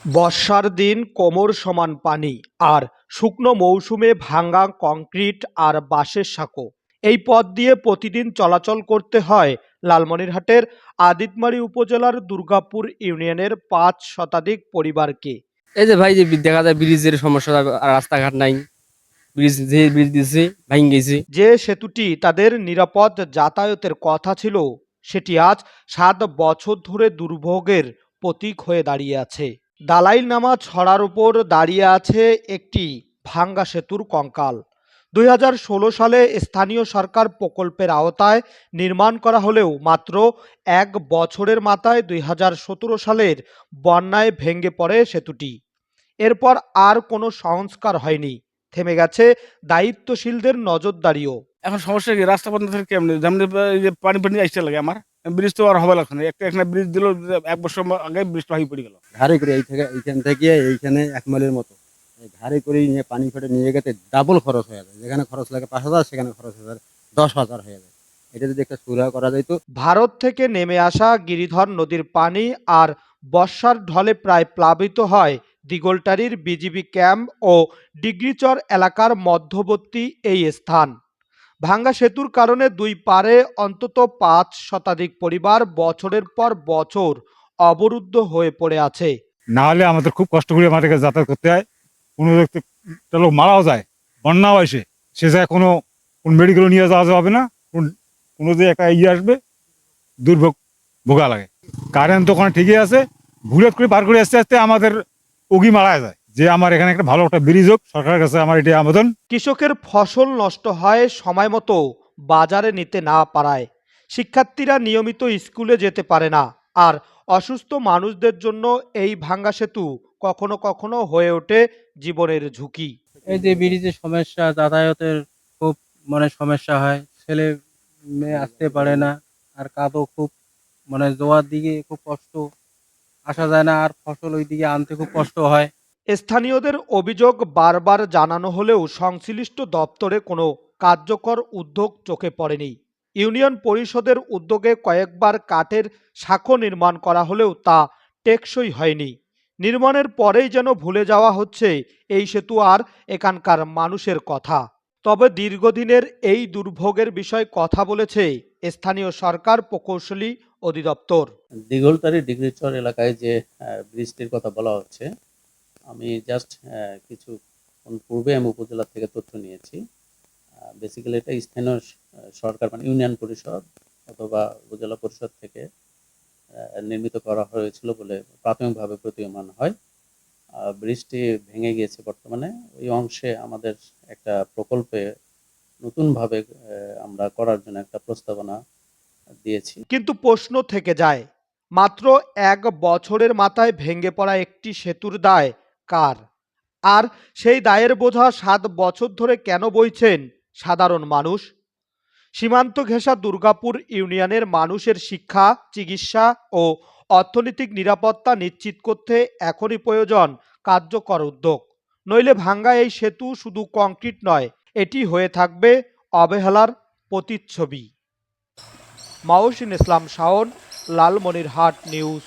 বর্ষার দিন কোমর সমান পানি আর শুকনো মৌসুমে ভাঙা কংক্রিট আর বাঁশের সাঁকো। এই পথ দিয়ে প্রতিদিন চলাচল করতে হয় লালমনিরহাটের আদিতমারী উপজেলার দুর্গাপুর ইউনিয়নের ৫ শতাধিক পরিবারকে। এই যে ভাই যে দেখা যায় ব্রিজের সমস্যা, আর রাস্তাঘাট নাই। ব্রিজ দিছে ভাঙ গেছে। যে সেতুটি তাদের নিরাপদ যাতায়াতের কথা ছিল, সেটি আজ ৭ বছর ধরে দুর্ভোগের প্রতীক হয়ে দাঁড়িয়ে আছে। দালাইল নামা ছড়ার উপর দাঁড়িয়ে আছে একটি ভাঙ্গা সেতুর কঙ্কাল। ২০১৬ সালে স্থানীয় সরকার প্রকল্পের আওতায় নির্মাণ করা হলেও মাত্র ১ বছরের মাথায় ২০১৭ সালের বন্যায় ভেঙে পড়ে সেতুটি। এরপর আর কোনো সংস্কার হয়নি, থেমে গেছে দায়িত্বশীলদের নজরদারিও। এখন সমস্যা কি, রাস্তা বন্ধ থাকে কেমনে? যেমনি এই যে পানি পানি আসতে লাগে আমার। ব্রিজ তো আর হবে না, একটা এখানে ব্রিজ দিল, ১ বছর আগে ব্রিজটা হয়ে পড়ে গেল। ঘাড়ে করে এইখান থেকে এইখানে ১ মাইলের মতো ঘাড়ে করে নিয়ে পানি ফেটে নিয়ে গেতে ডাবল খরচ হয়ে যায়। যেখানে খরচ লাগে ৫,০০০, সেখানে খরচ হয়ে যায় ১০,০০০ হয়ে যায়। এটা যদি একটা সুরাহা করা যাইতো। ভারত থেকে নেমে আসা গিরিধর নদীর পানি আর বর্ষার ঢলে প্রায় প্লাবিত হয় দিগলটারির বিজিবি ক্যাম্প ও ডিগ্রিচর এলাকার মধ্যবর্তী এই স্থান। ভাঙ্গা সেতুর কারণে দুই পারে অন্তত ৫ শতাধিক পরিবার বছরের পর বছর অবরুদ্ধ হয়ে পড়ে আছে। না হলে আমাদের খুব কষ্ট করে আমাদেরকে যাতায়াত করতে হয়। কোনো একটা লোক মারাও যায়, বন্যাও আসে, সে জায়গায় কোনো মেডিকেল নিয়ে যাওয়া যাবে না। কোনো যে একটা ইয়ে আসবে, দুর্ভোগ ভোগা লাগে। কারেন্ট তো ওখানে ঠিকই আছে, ভুলেট করে পার করে আস্তে আস্তে আমাদের উগি মারা যায়। যে আমার এখানে একটা ভালো একটা ব্রিজ হোক, সরকারের কাছে আমার এটি আবেদন। কৃষকের ফসল নষ্ট হয় সময় মতো বাজারে নিতে না পারায়, শিক্ষার্থীরা নিয়মিত স্কুলে যেতে পারে না, আর অসুস্থ মানুষদের জন্য এই ভাঙ্গা সেতু কখনো কখনো হয়ে ওঠে জীবনের ঝুঁকি। এই যে ব্রিজের সমস্যা, যাতায়াতের খুব সমস্যা হয়। ছেলে মেয়ে আসতে পারে না, আর কাদো খুব যাওয়ার দিকে খুব কষ্ট, আসা যায় না, আর ফসল ওই দিকে আনতে খুব কষ্ট হয়। স্থানীয়দের অভিযোগ বারবার জানানো হলেও সংশ্লিষ্ট দপ্তরে কোনো কার্যকর উদ্যোগ চোখে পড়েনি। ইউনিয়ন পরিষদের উদ্যোগে কয়েকবার কাঠের সাঁকো নির্মাণ করা হলেও তা টেকসই হয়নি। নির্মাণের পরেই যেন ভুলে যাওয়া হচ্ছে এই সেতু আর এখানকার মানুষের কথা। তবে দীর্ঘদিনের এই দুর্ভোগের বিষয়ে কথা বলেছে স্থানীয় সরকার প্রকৌশলী অধিদপ্তর। দিঘলতারি ডিগ্রিচর এলাকায় যে ব্রিজটির কথা বলা হচ্ছে, আমি জাস্ট কিছুক্ষণ পূর্বে আমি উপজেলা থেকে তথ্য নিয়েছি। বেসিক্যালি এটা স্থানীয় সরকার ইউনিয়ন পরিষদ অথবা উপজেলা পরিষদ থেকে নির্মিত করা হয়েছিল বলে প্রাথমিকভাবে প্রতীয়মান হয়। ব্রিজটি ভেঙে গিয়েছে বর্তমানে। ওই অংশে আমাদের একটা প্রকল্পে নতুনভাবে আমরা করার জন্য একটা প্রস্তাবনা দিয়েছি। কিন্তু প্রশ্ন থেকে যায়, মাত্র ১ বছরের মাথায় ভেঙে পড়া একটি সেতুর দায় কার? আর সেই দায়ের বোঝা ৭ বছর ধরে কেন বইছেন সাধারণ মানুষ? সীমান্ত ঘেঁষা দুর্গাপুর ইউনিয়নের মানুষের শিক্ষা, চিকিৎসা ও অর্থনৈতিক নিরাপত্তা নিশ্চিত করতে এখনই প্রয়োজন কার্যকর উদ্যোগ। নইলে ভাঙ্গা এই সেতু শুধু কংক্রিট নয়, এটি হয়ে থাকবে অবহেলার প্রতিচ্ছবি। মাহসিন ইসলাম শাওন, লালমনিরহাট নিউজ।